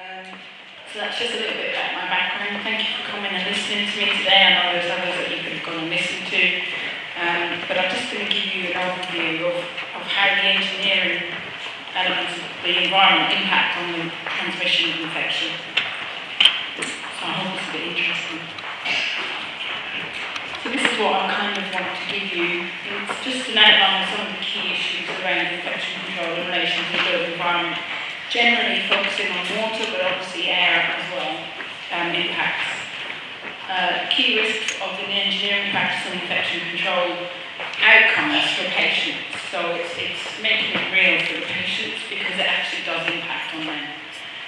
So that's just a little bit about my background. Thank you for coming and listening to me today. I know there's others that you could have gone and listened to. But I'm just going to give you an overview of how the engineering elements of the environment impact on the transmission of infection. So I hope it's a bit interesting. So this is what I kind of want to give you. It's just an outline of some of the key issues around infection control in relation to the built environment. Generally focusing on water, but obviously air as well, impacts. Key risks of the engineering practice on infection control outcomes for patients. So it's making it real for the patients because it actually does impact on them.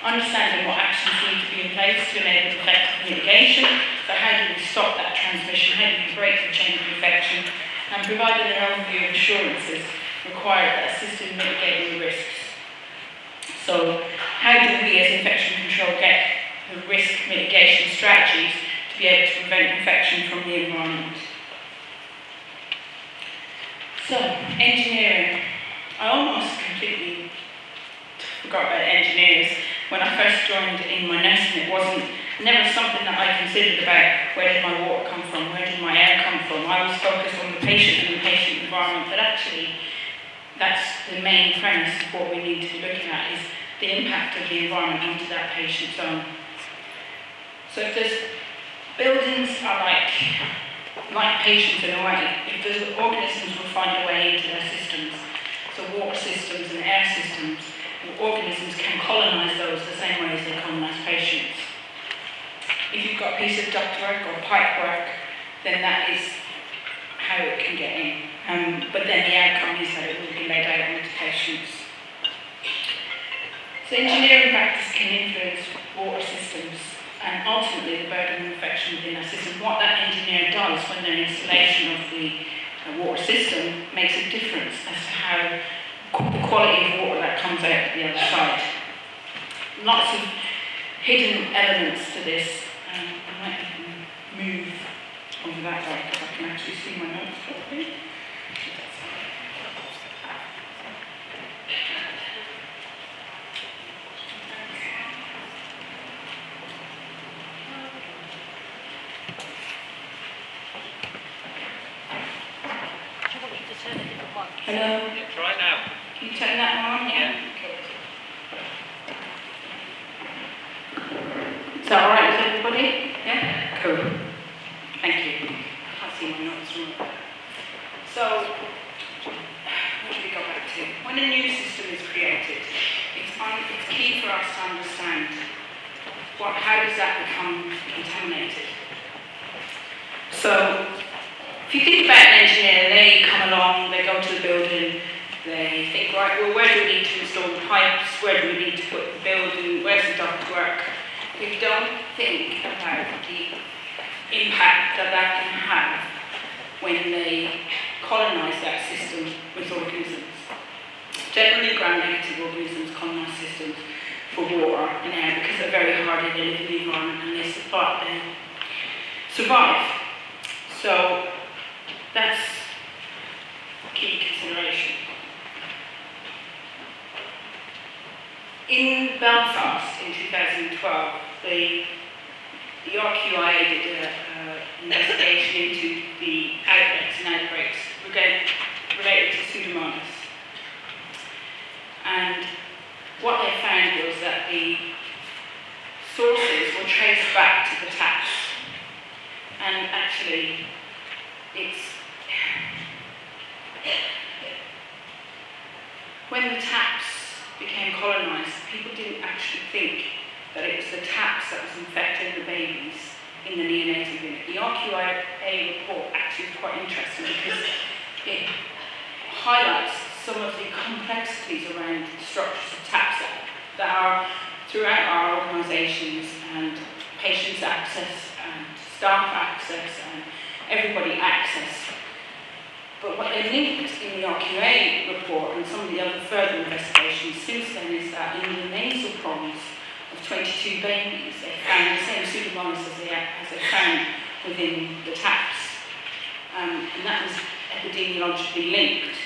Understanding what actions need to be in place to enable effective mitigation. So how do we stop that transmission? How do we break the chain of infection? And providing an overview of assurances required that assist in mitigating the risks. So how do we as infection control get the risk mitigation strategies to be able to prevent infection from the environment? So, engineering. I almost completely forgot about engineers. When I first joined in my nursing, it wasn't never something that I considered about where did my water come from, where did my air come from. I was focused on the patient and the patient environment, but actually that's the main premise of what we need to be looking at is the impact of the environment onto that patient's own. So if there's buildings are like patients in a way, if there's organisms will find a way into their systems, so water systems and air systems, organisms can colonise those the same way as they colonise patients. If you've got a piece of ductwork or pipework, then that is how it can get in. But then the outcome is that it will be laid out onto patients. So engineering practice can influence water systems and ultimately the burden of infection within that system. What that engineer does when their installation of the water system makes a difference as to how the quality of water that comes out the other side. Lots of hidden elements to this. I might even move over that way because I can actually see my notes properly. Hello? Yeah, try it now. Can you turn that one on? Yeah. Okay. Is that alright with everybody? Yeah? Cool. Thank you. I can't see my notes from there. So, what do we go back to? When a new system is created, it's key for us to understand how does that become contaminated. So, if you think about an engineer, they come along, they go to the building, they think, right, well, where do we need to install the pipes? Where do we need to put the building? Where's the ductwork? We don't think about the impact that can have when they colonise that system with organisms. Generally, gram-negative organisms colonise systems for water and air because they're very hardy, they live in the environment and they survive. So, that's key consideration. In Belfast in 2012, the RQI did an investigation into the outlets and outbreaks related to Pseudomonas. And what they found was that the sources were traced back to the taps. And actually, when the taps became colonised, people didn't actually think that it was the taps that was infecting the babies in the neonatal unit. The RQIA report actually is quite interesting because it highlights some of the complexities around the structures of taps that are throughout our organisations and patients' access and staff access and everybody access. But what they linked in the RQA report and some of the other further investigations since then is that in the nasal prongs of 22 babies, they found the same Pseudomonas as they found within the taps. And that was epidemiologically linked.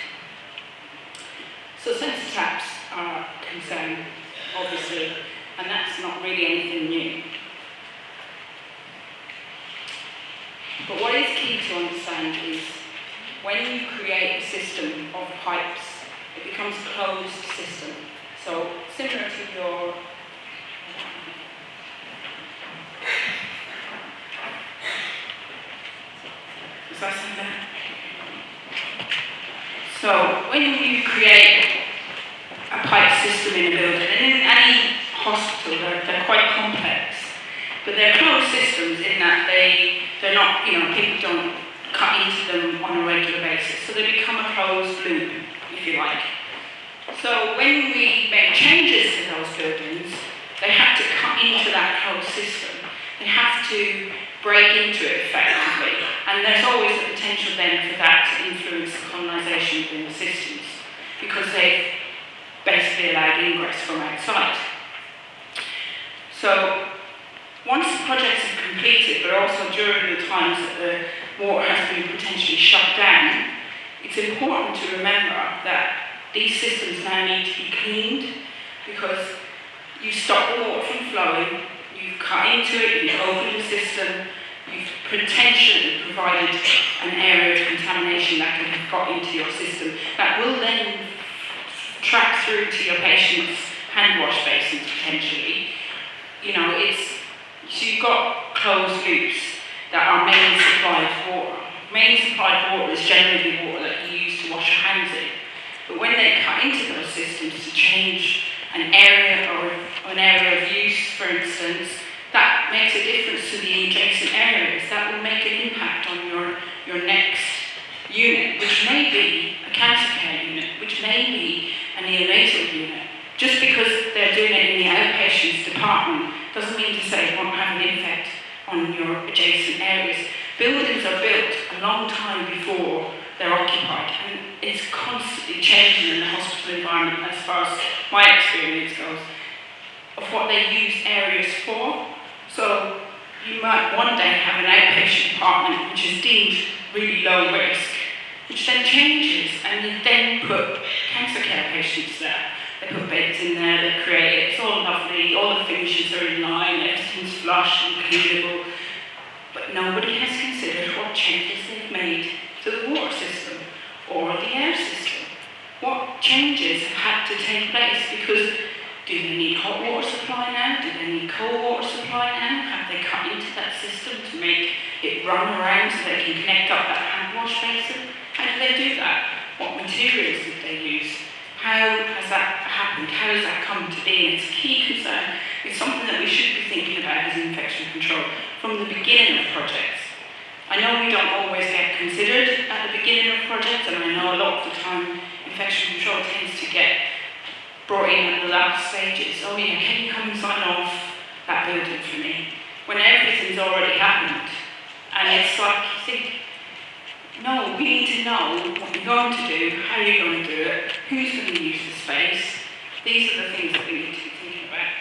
So since taps are concerned, obviously, and that's not really anything new. But what is key to understand is when you create a system of pipes, it becomes a closed system. So similar to your So when you create a pipe system in a building, and in any hospital, they're quite complex, but they're closed systems in that they're not, people don't cut into them on a regular basis, so they become a closed loop, if you like. So when we make changes to those buildings, they have to cut into that closed system. They have to break into it effectively, and there's always the potential then for that to influence the colonisation within the systems, because they've basically allowed ingress from outside. So once the projects are completed, but also during the times that the water has been potentially shut down, it's important to remember that these systems now need to be cleaned, because you stop the water from flowing, you've cut into it, you've opened the system, you've potentially provided an area of contamination that can have got into your system that will then track through to your patient's hand wash basins potentially. So you've got closed loops that are mainly supplied water. Mainly supplied water is generally water that you use to wash your hands in. But when they cut into those systems to change an area or an area of use, for instance, that makes a difference to the adjacent areas. That will make an impact on your next unit, which may be a cancer care unit, which may be a neonatal unit. Just because they're doing it in the outpatients department doesn't mean to say it won't have an impact on your adjacent areas. Buildings are built a long time before they're occupied, and it's constantly changing in the hospital environment as far as my experience goes, of what they use areas for. So you might one day have an outpatient department which is deemed really low risk, which then changes, and you then put cancer care patients there. They put beds in there, they create it, it's all lovely, all the finishes are in line, everything's flush and cleanable, but nobody has considered what changes they've made to the water system or the air system. What changes have had to take place? Because do they need hot water supply now? Do they need cold water supply now? Have they cut into that system to make it run around so they can connect up that hand wash basin? How do they do that? What materials did they use? How has that happened? How has that come to be? And it's a key concern. It's something that we should be thinking about as infection control from the beginning of projects. I know we don't always get considered at the beginning of projects, and I know a lot of the time infection control tends to get brought in at the last stages. Oh yeah, can you come and sign off that building for me? When everything's already happened. And it's like, you think, no, we need to know what you're going to do, how you're going to do it, who's going to use the space. These are the things that we need to be thinking about.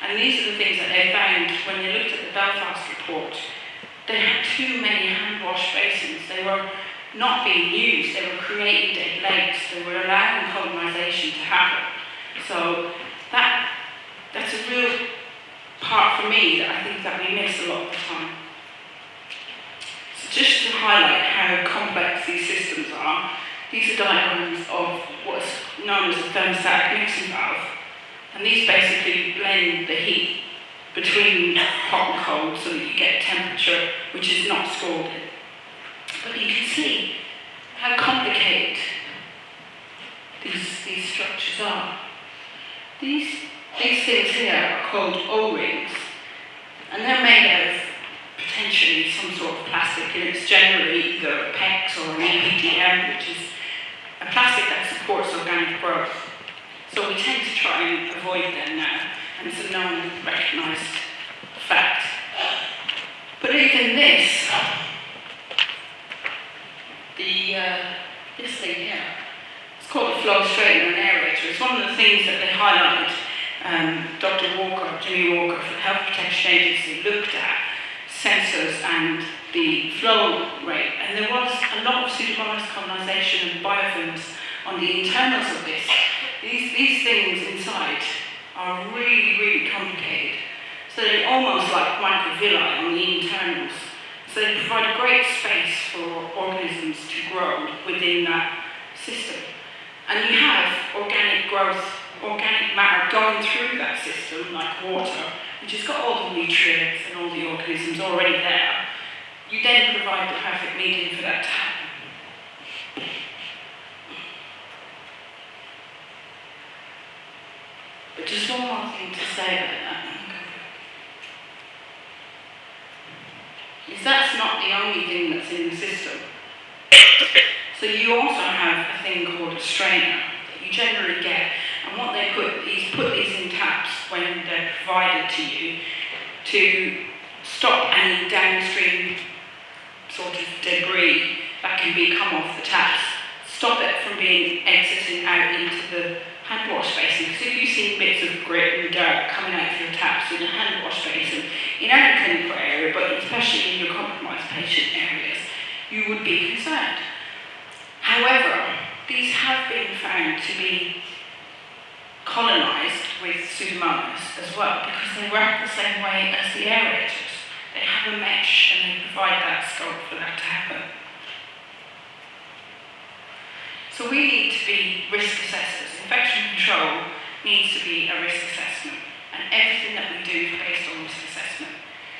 And these are the things that they found when they looked at the Belfast report. They had too many hand wash basins. They were not being used. They were creating dead legs. They were allowing colonisation to happen. So that's a real part for me that I think that we miss a lot of the time. So just to highlight how complex these systems are, these are diagrams of what's known as a thermostatic mixing valve. And these basically blend the heat between hot and cold so that you get a temperature which is not scalding. But you can see how complicated these structures are. These things here are called O-rings, and they're made out of potentially some sort of plastic, and it's generally either a PEX or an APDM, which is a plastic that supports organic growth. So we tend to try and avoid them now, and it's a known, recognised fact. But even this, this thing here, it's called a flow straightener and aerator. It's one of the things that they highlighted. Dr. Walker, Jimmy Walker from the Health Protection Agency looked at sensors and the flow rate, and there was a lot of pseudomonas colonisation and biofilms on the internals of this. These things inside are really, really complicated. So they're almost like microvilli on the internals. So they provide a great space for organisms to grow within that system. And you have organic growth, organic matter going through that system, like water, which has got all the nutrients and all the organisms already there. You then provide the perfect medium for that to happen. But just one more thing to say about that. Is that's not the only thing that's in the system. So you also have a thing called a strainer that you generally get, and what they put these in taps when they're provided to you to stop any downstream sort of debris that can come off the taps, stop it from exiting out into the hand wash basin. Because if you've seen bits of grit and dirt coming out of your taps in the hand wash basin, in any clinical area, but especially in your compromised patient areas, you would be concerned. However, these have been found to be colonised with Pseudomonas as well, because they work the same way as the aerators. They have a mesh and they provide that scope for that to happen. So we need to be risk assessors. Infection control needs to be a risk assessment, and everything that we do is based on risk assessment.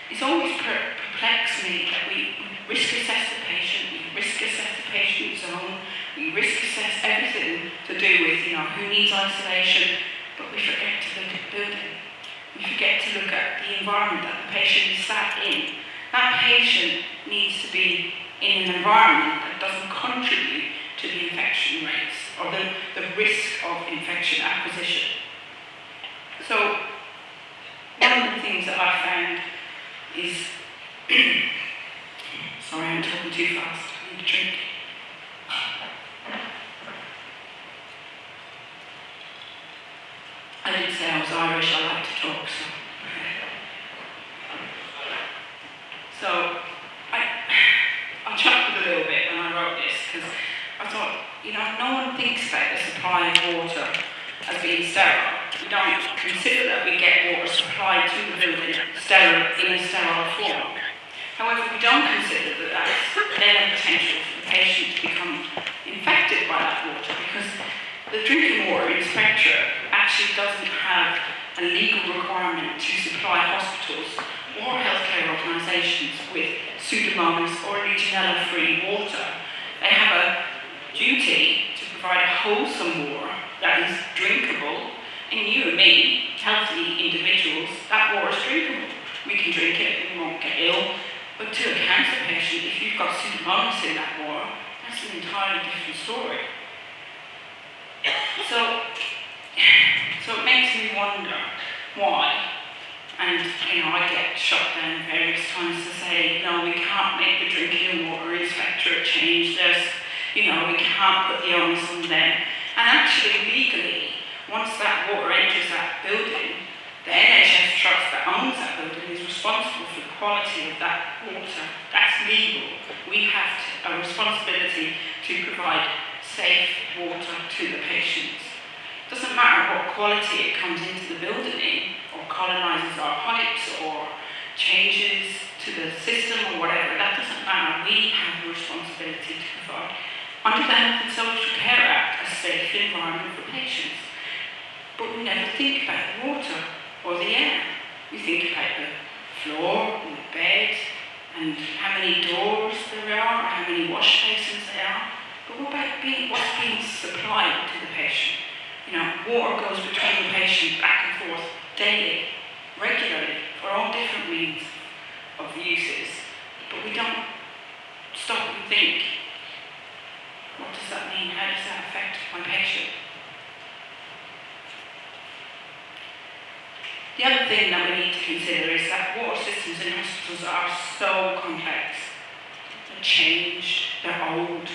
It's always perplexed me that we risk assess the patient, we risk assess the patient zone, we risk assess everything to do with, who needs isolation, but we forget to look at the building. We forget to look at the environment that the patient is sat in. That patient needs to be in an environment that doesn't contribute to the infection rates or the risk of infection acquisition. So, one of the things that I found is, sorry, I'm talking too fast, I need a drink. I did say I was Irish, I like to talk, so I chuckled a little bit when I wrote this, because I thought, no one thinks about the supply of water as being sterile. We don't consider that we get water supplied to the building in a sterile form. However, we don't consider that that's then a potential for the patient to become infected by that water, because the drinking water inspectorate actually doesn't have a legal requirement to supply hospitals or healthcare organisations with Pseudomonas or Legionella-free water. They have a duty to provide a wholesome water that is drinkable, and you and me, healthy individuals, that water is drinkable. We can drink it and we won't get ill, but to a cancer patient, if you've got Pseudomonas in that water, that's an entirely different story. So it makes me wonder why, and I get shot down various times to say, no, we can't make the drinking water inspectorate change this, we can't put the onus on them. And actually, legally, once that water enters that building, the NHS trust that owns that building is responsible for the quality of that water. That's legal. We have a responsibility to provide safe water to the patients. It doesn't matter what quality it comes into the building in, or colonises our pipes, or changes to the system, or whatever. That doesn't matter. We have a responsibility to provide, under the Health and Social Care Act, a safe environment for patients. But we never think about the water or the air. We think about the floor and the bed and how many doors there are, how many wash basins there are. But what about what's being supplied to the patient? Water goes between the patient back and forth daily, regularly, for all different means of uses. But we don't stop and think, what does that mean? How does that affect my patient? The other thing that we need to consider is that water systems in hospitals are so complex. They're changed, they're old.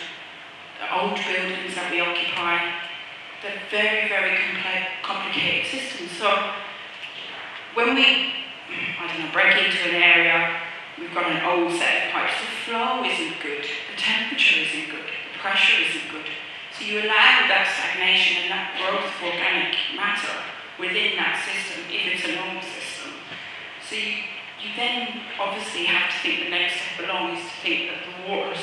The old buildings that we occupy, they're very, very complicated systems. So when we, break into an area, we've got an old set of pipes, the flow isn't good, the temperature isn't good, the pressure isn't good. So you allow that stagnation and that growth of organic matter within that system if it's a normal system. So you then obviously have to think the next step along is to think that the water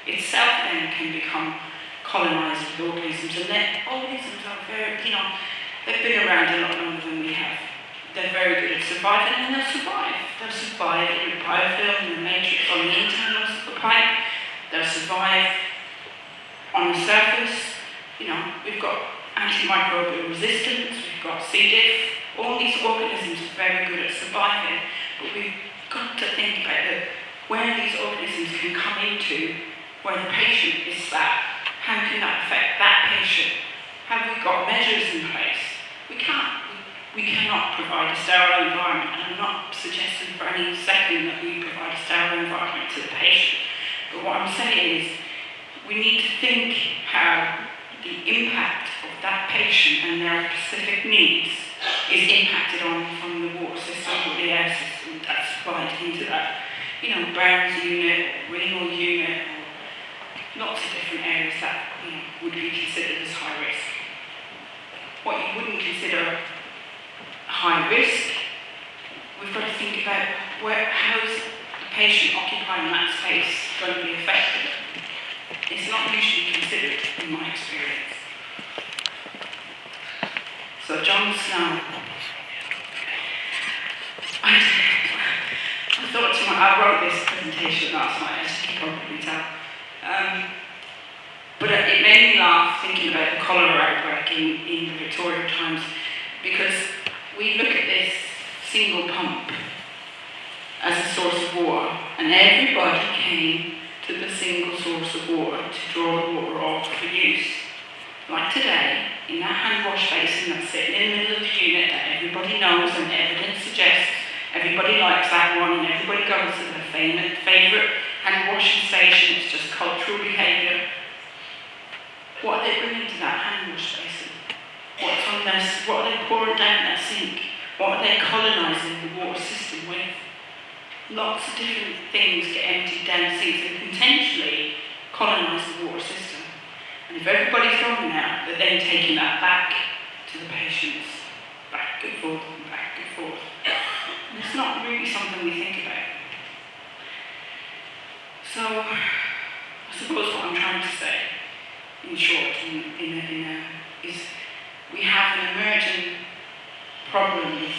itself then can become colonised with organisms, and then organisms are very, they've been around a lot longer than we have. They're very good at surviving, and they'll survive. They'll survive in the biofilm, in the matrix, on the internals of the pipe. They'll survive on the surface. We've got antimicrobial resistance, we've got C. diff. All these organisms are very good at surviving, but we've got to think about where these organisms can come into, where the patient is at. How can that affect that patient? Have we got measures in place? We can't. We cannot provide a sterile environment, and I'm not suggesting for any second that we provide a sterile environment to the patient. But what I'm saying is we need to think how the impact of that patient and their specific needs is impacted on from the water system or the air system that's supplied into that, Brown's unit, or renal unit, or lots of different areas that would be considered as high risk. What you wouldn't consider high risk, we've got to think about how is the patient occupying that space going to be affected. It's not usually considered in my experience. So John Snow, I wrote this presentation last night, as you can probably tell. But it made me laugh thinking about the cholera outbreak in the Victorian times, because we look at this single pump as a source of water, and everybody came to the single source of water to draw the water off for use. Like today, in that hand wash basin that's sitting in the middle of the unit that everybody knows and evidence suggests everybody likes that one, and everybody goes to their favourite hand washing station. It's just cultural behaviour. What are they bringing to that hand wash basin? What are they pouring down that sink? What are they colonising the water system with? Lots of different things get emptied down the sinks and potentially colonise the water system. And if everybody's going out, they're then taking that back to the patients, back and forth and back and forth. And it's not really something we think about. So, I suppose what I'm trying to say, in short, is we have an emerging problem with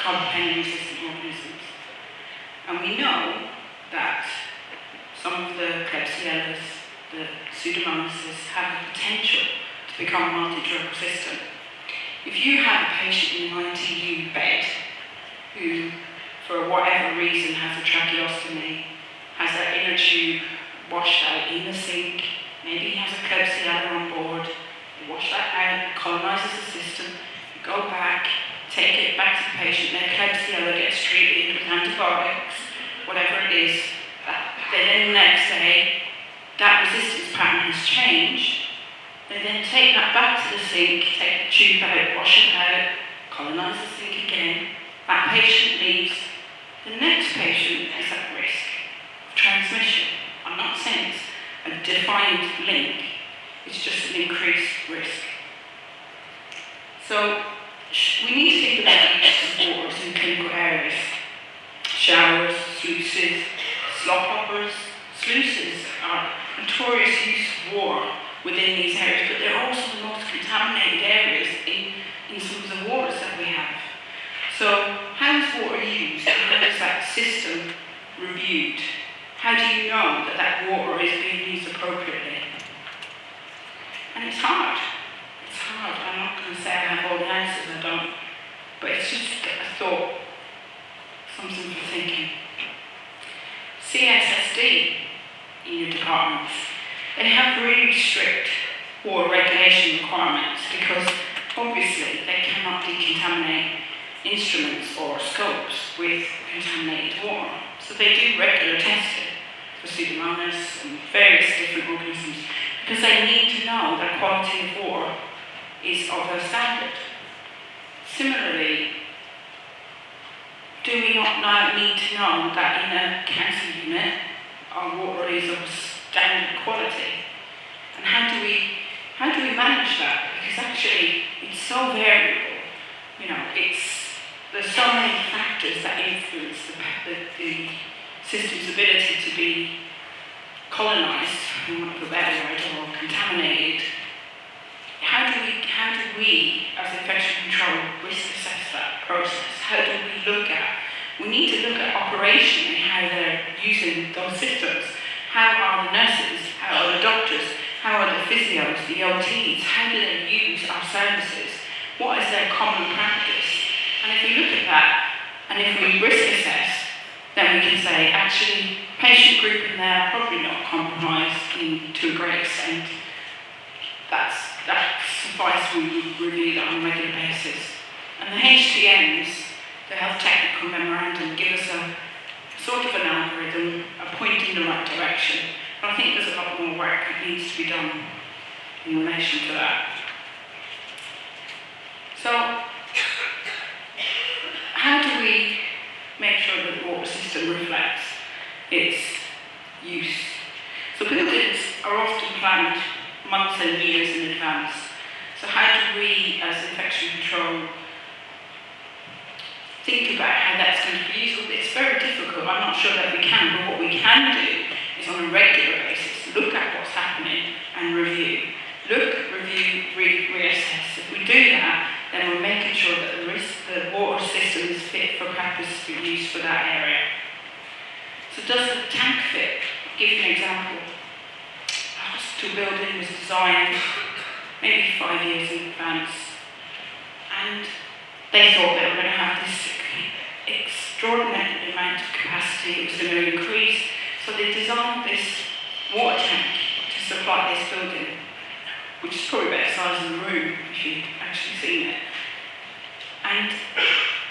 carbapenem-resistant organisms. And we know that some of the Klebsiellas, the Pseudomonas, have the potential to become multi-drug resistant. If you have a patient in an ITU bed who, for whatever reason, has a tracheostomy, has their inner tube washed out in the sink, maybe he has a Klebsiella on board, you wash that out, it colonises the system, you go back, take it back to the patient, their Klebsiella gets treated with antibiotics, whatever it is, then the next day, that resistance pattern has changed. They then take that back to the sink, take the tube out, wash it out, colonise the sink again. That patient leaves. The next patient is at risk of transmission. I'm not saying it's a defined link, it's just an increased risk. So we need to think about the use of waters in clinical areas. Showers, sluices, slop hoppers. Sluices are notorious use of water within these areas, but they're also the most contaminated areas in some of the waters that we have. So how is water used? How is that system reviewed? How do you know that that water is being used appropriately? And it's hard. It's hard. I'm not going to say I have all the answers, I don't. But it's just a thought, something for thinking. CSSD in your departments, they have really strict water regulation requirements because obviously they cannot decontaminate instruments or scopes with contaminated water. So they do regular testing for Pseudomonas and various different organisms because they need to know that quality of water is of a standard. Similarly, do we not now need to know that in a cancer unit our water is of standard quality? And how do we manage that? Because actually it's so variable there's so many factors that influence the system's ability to be colonised, for want of a better word, or contaminated. How do we, as infection control, risk assess that process? How do we need to look at operationally how they're using those systems. How are the nurses, how are the doctors, how are the physios, the OTs, how do they use our services? What is their common practice? And if we look at that, and if we risk assess, then we can say, actually, patient group in there probably not compromised to a great extent. That suffice we review that on a regular basis. And the HTMs, the Health Technical Memorandum, give us a sort of an algorithm, a point in the right direction. But I think there's a lot more work that needs to be done in relation to that. So, how do we make sure that the water system reflects its use? So buildings are often planned months and years in advance. So how do we, as infection control, think about how that's going to be used? It's very difficult. I'm not sure that we can, but what we can do is on a regular basis, look at what's happening and review. Look, review, reassess. If we do that, then we're making sure that the water system is fit for purpose for use for that area. So does the tank fit? I'll give you an example. A hospital building was designed maybe 5 years in advance, and they thought they were going to have this extraordinary amount of capacity. It was going to increase, so they designed this water tank to supply this building, which is probably about the size of the room if you've actually seen it. And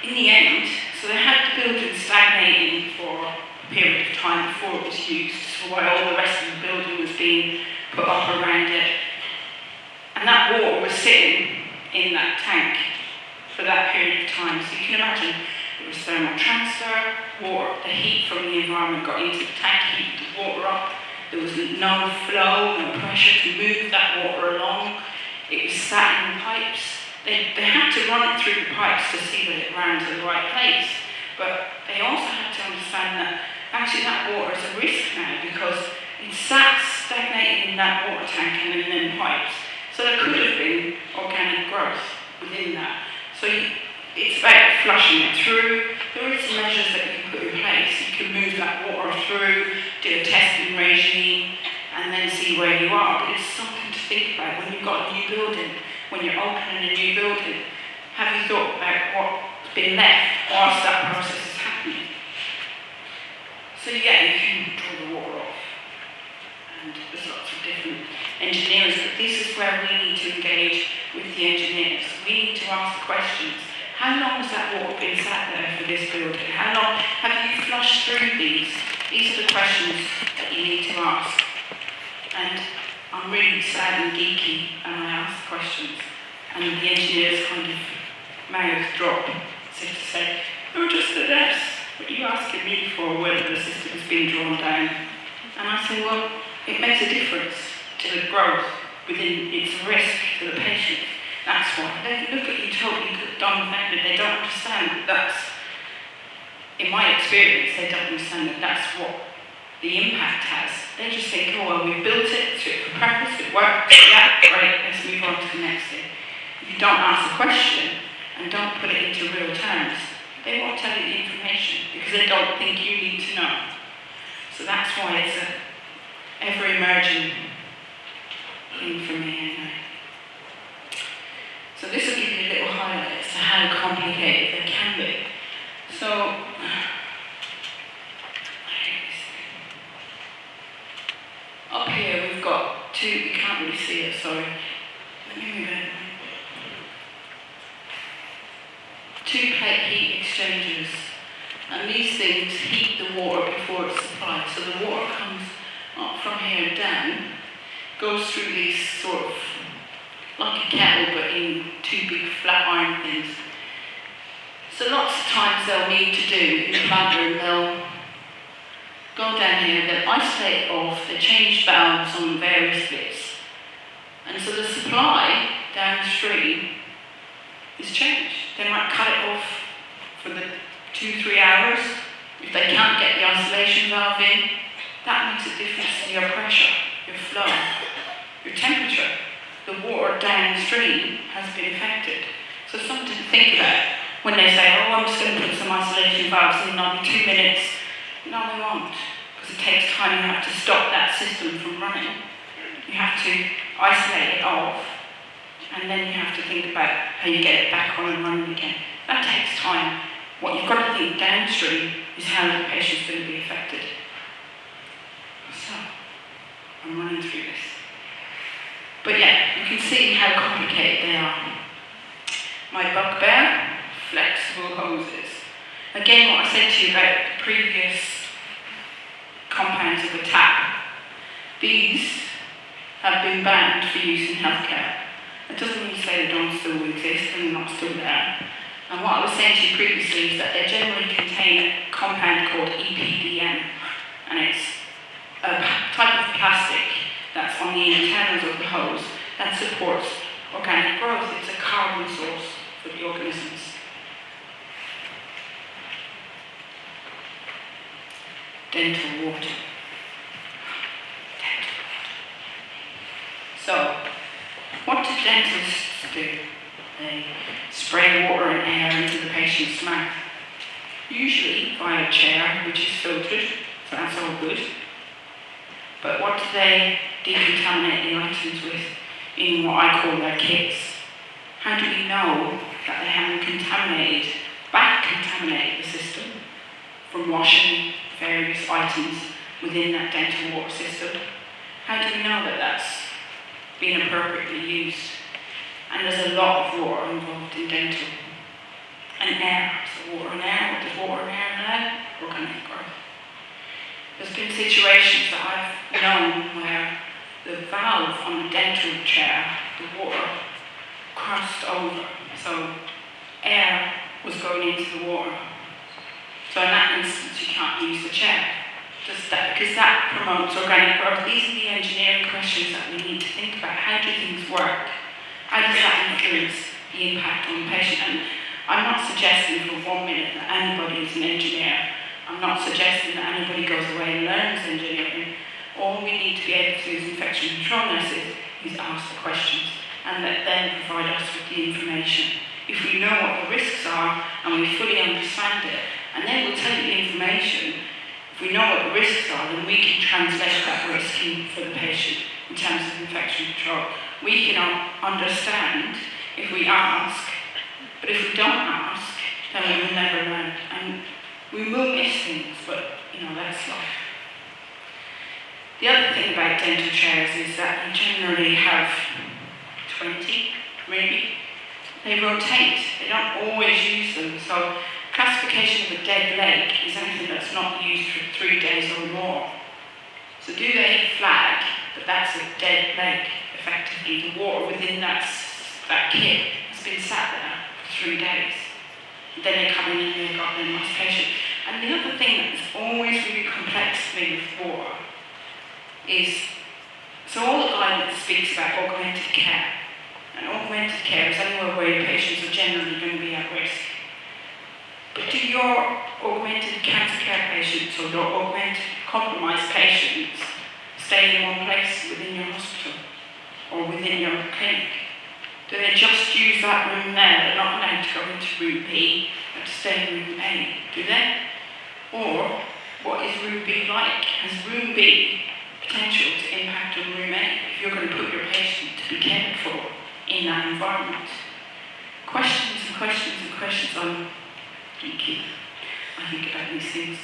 in the end, so they had the building stagnating for a period of time before it was used, so while all the rest of the building was being put up around it. And that water was sitting in that tank for that period of time. So you can imagine there was thermal transfer, the heat from the environment got into the tank, heated the water up. There was no flow, no pressure to move that water along. It was sat in the pipes. They had to run it through the pipes to see that it ran to the right place. But they also had to understand that actually that water is a risk now because it sat stagnated in that water tank and in them pipes. So there could have been organic growth within that. So it's about flushing it through. There are some measures that you can put in place. You can move that water through, do a testing regime, and then see where you are. But it's something to think about when you've got a new building, when you're opening a new building. Have you thought about what's been left whilst that process is happening? So yeah, you can draw the water off. And there's lots of different engineers, but this is where we need to engage with the engineers. We need to ask the questions. How long has that water been sat there for this building? How long have you flushed through these? These are the questions that you need to ask. And I'm really sad and geeky, and I ask questions. And the engineers kind of mouths drop, so to say, "Oh, just a guess. But you asking me for whether the system has been drawn down." And I say, well, it makes a difference to the growth within its risk to the patient. That's why. They look at you totally dumbfounded. They don't understand that that's, in my experience, they don't understand that that's what the impact has. They just think, oh, well, we built it, it's fit for purpose, it worked, yeah, great, let's move on to the next thing. If you don't ask the question and don't put it into real terms, they won't tell you the information because they don't think you need to know. So that's why it's a ever-emerging thing for me anyway. So this will give you a little highlight as to how complicated they can be. So, up here we've got two, you can't really see it, sorry. Let me move it. Two plate heat exchangers. And these things heat the water before it's supplied. So the water comes up from here down, goes through these sort of like a kettle but in two big flat iron things. So lots of times they'll need to do in the plant room, they'll go down here, they'll isolate it off, they change valves on various bits. And so the supply downstream is changed. They might cut it off for the 2-3 hours. If they can't get the isolation valve in, that makes a difference to your pressure, your flow, your temperature. The water downstream has been affected. So something to think about when they say, oh, I'm just going to put some isolation valves in, I'll be 2 minutes. No, they won't, because it takes time. You have to stop that system from running. You have to isolate it off, and then you have to think about how you get it back on and running again. That takes time. What you've got to think downstream is how the patient's going to be affected. So, I'm running through this. But yeah, you can see how complicated they are. My bugbear, flexible hoses. Again, what I said to you about the previous compounds of the tap, these have been banned for use in healthcare. It doesn't mean to say they don't still exist and they're not still there. And what I was saying to you previously is that they generally contain a compound called EPDM, and it's a type of plastic that's on the internals of the hose that supports organic growth. It's a carbon source for the organisms. Dental water. So, what do dentists do? They spray water and air into the patient's mouth, usually via a chair, which is filtered, so that's all good. But what do they decontaminate the items with in what I call their kits? How do we know that they haven't back-contaminated the system from washing various items within that dental water system? How do we know that that's been appropriately used? And there's a lot of water involved in dental. And air. So water and air. What does water and air allow? Organic growth. There's been situations that I've known where the valve on the dental chair, the water, crossed over. So air was going into the water. So in that instance, you can't use the chair. Because that promotes organic growth. These are the engineering questions that we need to think about. How do things work? How does that influence the impact on the patient? And I'm not suggesting for 1 minute that anybody is an engineer. I'm not suggesting that anybody goes away and learns engineering. All we need to be able to do as infection control nurses is ask the questions and let them provide us with the information. If we know what the risks are and we fully understand it, and then we'll tell you the information. If we know what the risks are, then we can translate that risk in for the patient in terms of infection control. We can understand if we ask, but if we don't ask, then we will never learn. And we will miss things, but that's life. The other thing about dental chairs is that you generally have 20, maybe. They rotate, they don't always use them. So classification of a dead leg is anything that's not used for 3 days or more. So do they flag that that's a dead leg, effectively? The water within that kit has been sat there for 3 days. Then they come in and they've got their nice patient. And the other thing that's always really complex to me with water is, so all the guidance speaks about augmented care. And augmented care is anywhere where your patients are generally going to be at risk. But do your augmented cancer care patients or your augmented compromised patients stay in one place within your hospital or within your clinic? Do they just use that room there? They're not allowed to go into room B and to stay in room A, do they? Or what is room B like? Has room B potential to impact on room A if you're going to put your patient to be cared for in that environment? Questions and questions and questions on geeky. I think about these things.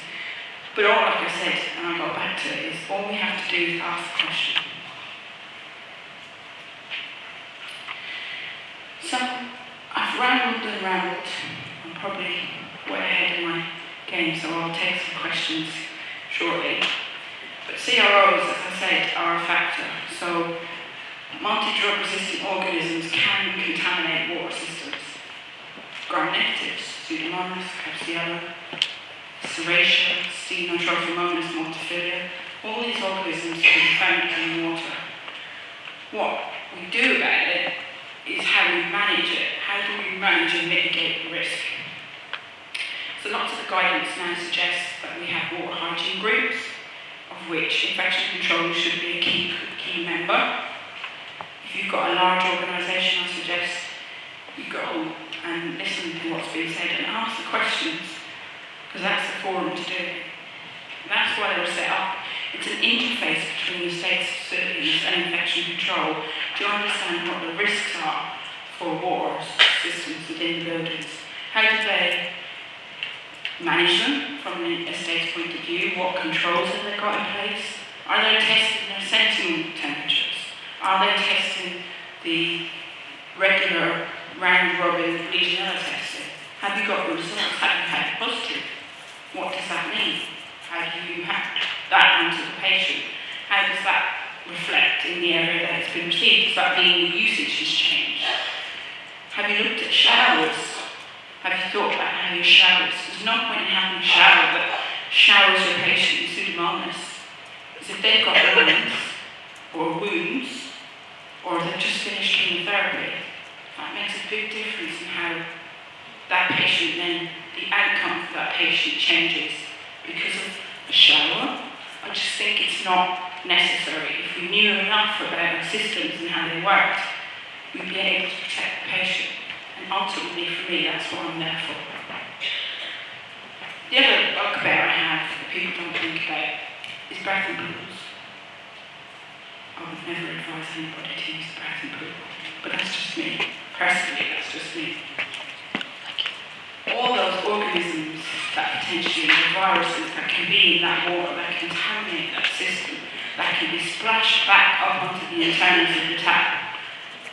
But all, like I said, and I got back to it, is all we have to do is ask the question. So, I've rambled and rambled. I'm probably way ahead of my game, so I'll take some questions shortly. But CROs, as I said, are a factor. So, multi-drug resistant organisms can contaminate water systems. Gram-negatives, Pseudomonas, Klebsiella, Serratia, Stenotrophomonas multifida, all these organisms can be found in water. What we do about it is how we manage it, how do we manage and mitigate the risk? So lots of the guidance now suggests that we have water hygiene groups, of which infection control should be a key member. If you've got a large organisation, I suggest you go and listen to what's being said and ask the questions, because that's the forum to do it. And that's why they were set up. It's an interface between the state's facilities and infection control to understand what the risks are for water systems within the buildings. How do they manage them from a state's point of view? What controls have they got in place? Are they testing their sensing temperatures? Are they testing the regular round-robin Legionella testing? Have you got the results? Have you had positive? What does that mean? How do you have that onto the patient? How does that reflect in the area that it's been received? Does that mean the usage has changed? Have you looked at showers? Have you thought about how your showers? There's no point in having a shower that showers your patient in Pseudomonas. Because if they've got burns or wounds, or they've just finished chemotherapy, that makes a big difference in how that patient then, the outcome for that patient changes because of the shower. I just think it's not necessary. If we knew enough about our systems and how they worked, we'd be able to protect the patient. And ultimately, for me, that's what I'm there for. The other bugbear I have that people don't think about is breath and pools. I would never advise anybody to use the breath and pool, but that's just me. Personally, that's just me. All those organisms that potentially, the viruses that can be in that water, that contaminate that system, that can be splashed back up onto the internals of the tap.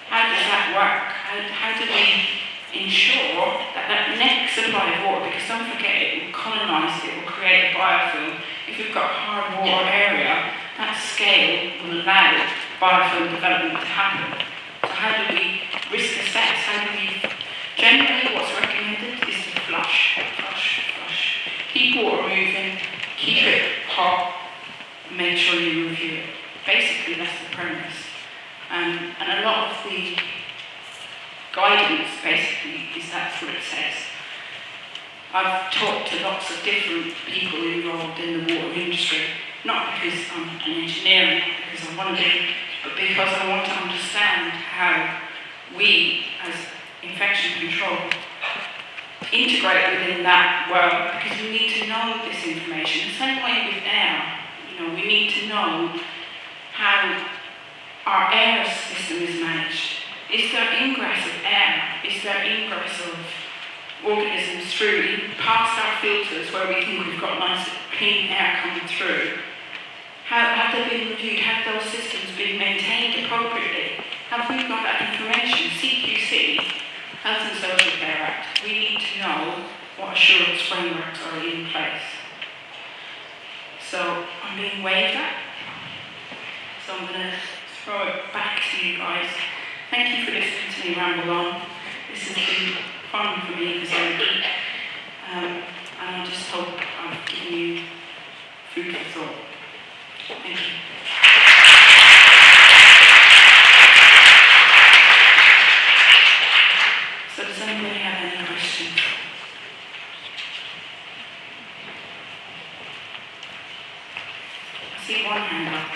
How does that work? How do we ensure that that next supply of water, because don't forget it will colonise, it will create a biofilm. If you've got a hard water area, that scale will allow biofilm development to happen. So how do we risk assess? How do we, generally what's recommended is to flush. Keep water moving, keep it hot, make sure you review it. Basically that's the premise. And a lot of the guidance basically is that's what it says. I've talked to lots of different people involved in the water industry, not because I'm an engineer, not because I want to be, but because I want to understand how we, as infection control, integrate within that world, because we need to know this information. The same way with air, we need to know how our air system is managed. Is there ingress of air? Is there ingress of organisms through, past our filters where we think we've got nice clean air coming through? Have they been reviewed? Have those systems been maintained appropriately? Have we got that information? CQC, Health and Social Care Act, we need to know what assurance frameworks are in place. So I'm being waved at, so I'm going to throw it back to you guys. Thank you for listening to me ramble on. This has been fun for me because I'm a geek, and I just hope I've given you food for thought. Thank you. So does anybody have any questions? I see one hand up.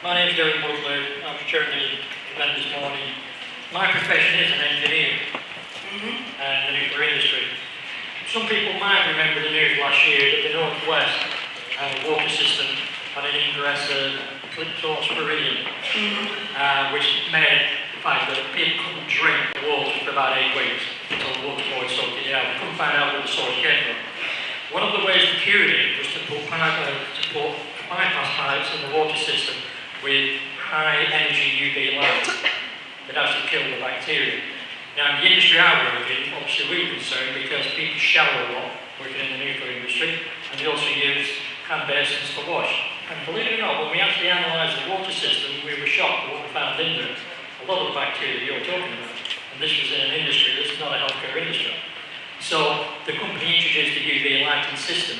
My name is Derek Butler. I was chairing the event this morning. My profession is an engineer and the nuclear industry. Some people might remember the news last year that the North West water system had an ingress of cliptosporidium, which made the fact that people couldn't drink the water for about 8 weeks until the water board soaked it out. They couldn't find out where the source came from. One of the ways to cure it was to put bypass pipes in the water system with high energy UV light that actually kill the bacteria. Now in the industry I work in, obviously we're concerned because people shower a lot working in the nuclear industry, and they also use hand basins to wash. And believe it or not, when we actually analysed the water system, we were shocked at what we found in there. A lot of the bacteria that you're talking about. And this was in an industry that's not a healthcare industry. So the company introduced a UV lighting system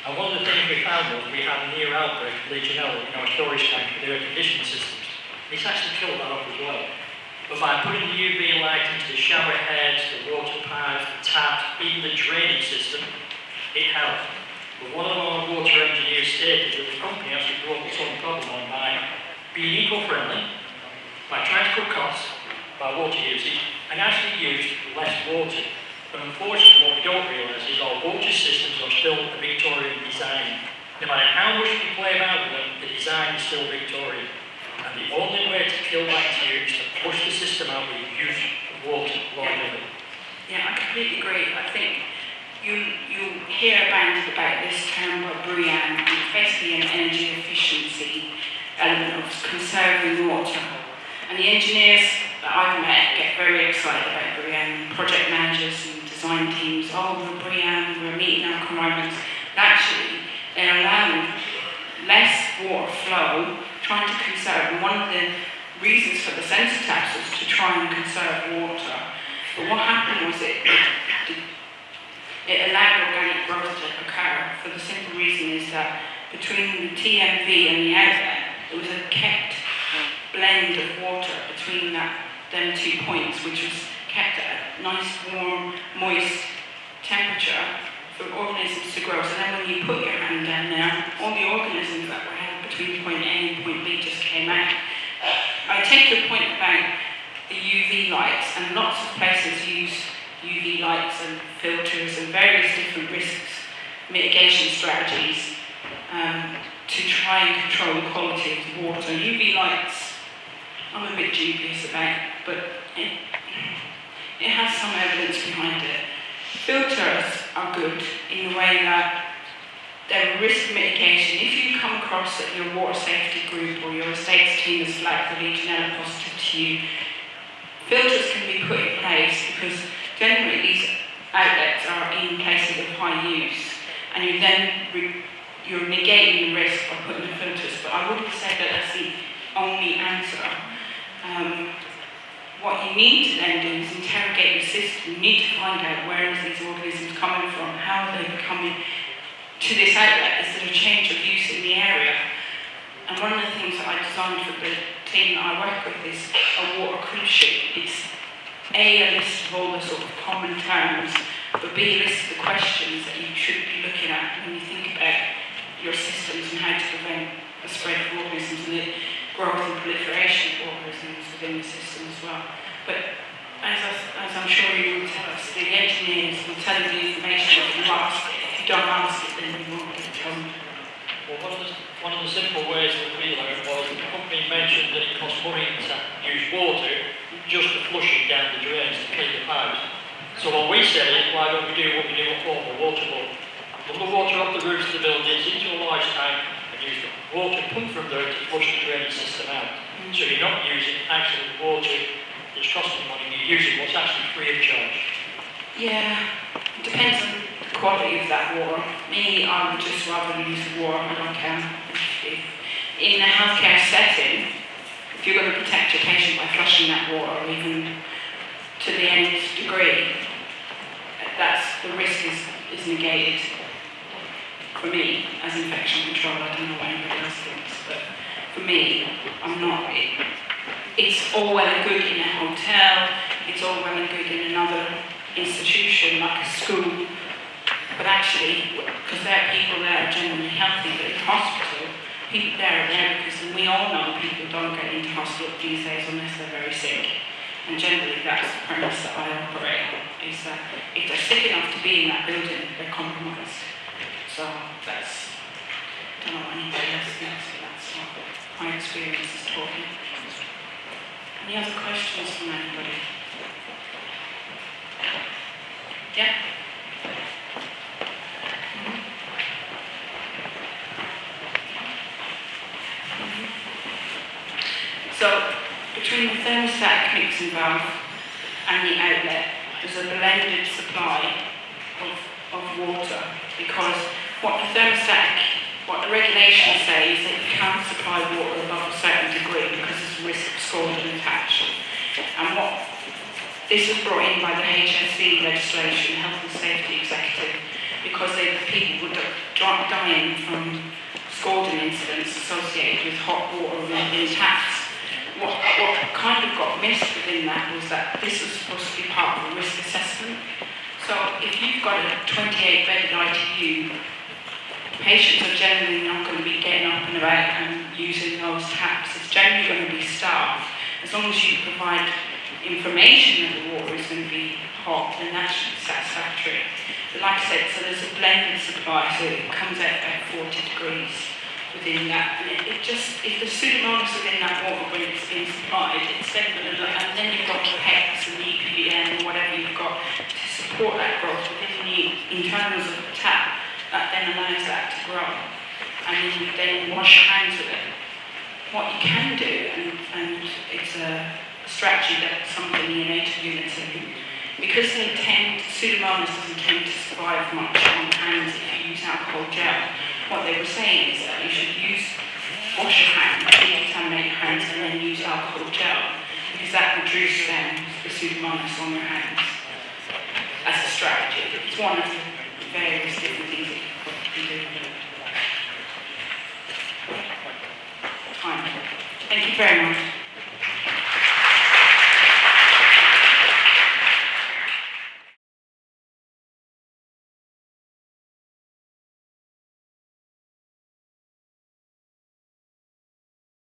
And one of the things we found was we had a near outbreak of Legionella in our storage tank with the air conditioning systems. It's actually killed that off as well. But by putting the UV light into the shower heads, the water pipes, the taps, even the drainage system, it helped. But one of our water engineers stated that the company actually brought its own problem on by being eco-friendly, by trying to cut costs, by water usage, and actually used less water. But unfortunately, what we don't realise is our water systems are still a Victorian design. No matter how much we play about with them, the design is still Victorian. And the only way to kill bacteria is to push the system out with the use of water along with it. Yeah, I completely agree. I think you hear bandied about this term by Breakout, and it's basically an energy efficiency element of conserving water. And the engineers that I've met get very excited about Breakout, project managers and design teams. Oh, we're Breakout, we're meeting our requirements. But actually, they're allowing less water flow, trying to conserve. And one of the reasons for the sensor taps was to try and conserve water. But what happened was it allowed organic growth to occur for the simple reason is that between the TMV and the outlet, there was a kept blend of water between them 2 points, which was kept at a nice, warm, moist temperature for organisms to grow. So then when you put your hand down there, all the organisms that were held between point A and point B just came out. I take your point about the UV lights, and lots of places use UV lights and filters and various different risks mitigation strategies to try and control the quality of the water. UV lights, I'm a bit dubious about, but it has some evidence behind it. Filters are good in the way that they're risk mitigation. If you come across that your water safety group or your estates team has flagged the Legionella positive to you, filters can be put in place because generally these outlets are in places of high use, and you're negating the risk by putting the filters. But I wouldn't say that that's the only answer. What you need to then do is interrogate the system. You need to find out where is these organisms coming from, how are they coming to this outlet. Is there a change of use in the area? And one of the things that I designed for the team that I work with is a water cruise ship. It's A list of all the sort of common terms, but B, a list of the questions that you should be looking at when you think about your systems and how to prevent the spread of organisms and the growth and proliferation of organisms within the system as well. But as I'm sure you will tell us, the engineers will tell you the information if you ask it. If you don't ask it, then you won't get told. Well, one of the simple ways that we learned was the company mentioned that it costs money to use water just to flush it down the drains to clean the pipes. So what we said is, why don't we do what we do at home, a water bowl? Put the water off the roofs of the buildings into a large tank and use the water pumped from there to flush the drainage system out. So you're not using actual water that's costing money, you're using what's actually free of charge. Yeah, it depends on the quality of that water. Me, I would just rather use the water. I don't care. In a healthcare setting, if you're going to protect your patient by flushing that water, or even to the nth degree, the risk is negated. For me, as infection control, I don't know what anybody else thinks, but for me, it's all well and good in a hotel, it's all well and good in another institution like a school, but actually, because there are people there are generally healthy, but in hospital, people there are there because, and we all know people don't get into hospital these days unless they're very sick. And generally that's the premise that I operate on, is that if they're sick enough to be in that building, they're compromised. So that's, I don't know what anybody else thinks, but that's what my experience has taught me. Any other questions from anybody? Yeah? So, between the thermostatic mixing valve and the outlet, there's a blended supply of water, because what the regulations say is that you can't supply water above a certain degree because there's a risk of scalding attached. And this was brought in by the HSE legislation, Health and Safety Executive, because people were dying from scalding incidents associated with hot water in taps. What kind of got missed within that was that this was supposed to be part of a risk assessment. So if you've got a 28-bedded ITU, patients are generally not going to be getting up and about and using those taps. It's generally going to be staff. As long as you provide information that the water is going to be hot, then that should be satisfactory. But like I said, so there's a blended supply, so it comes out about 40 degrees within that. And it just, if the pseudomonas within that water when it's being supplied, it's then going to, and then you've got the PEX and the EPVM and whatever you've got to support that growth within the internals of the tap, that then allows that to grow. And then you then wash your hands with it. What you can do, and it's a strategy that some of the neonatal units are in, because Pseudomonas doesn't tend to survive much on hands if you use alcohol gel. What they were saying is that you should wash your hands, decontaminate your hands, and then use alcohol gel, because that reduces the Pseudomonas on your hands as a strategy. It's one of the various different things that you can do. Time. Thank you very much.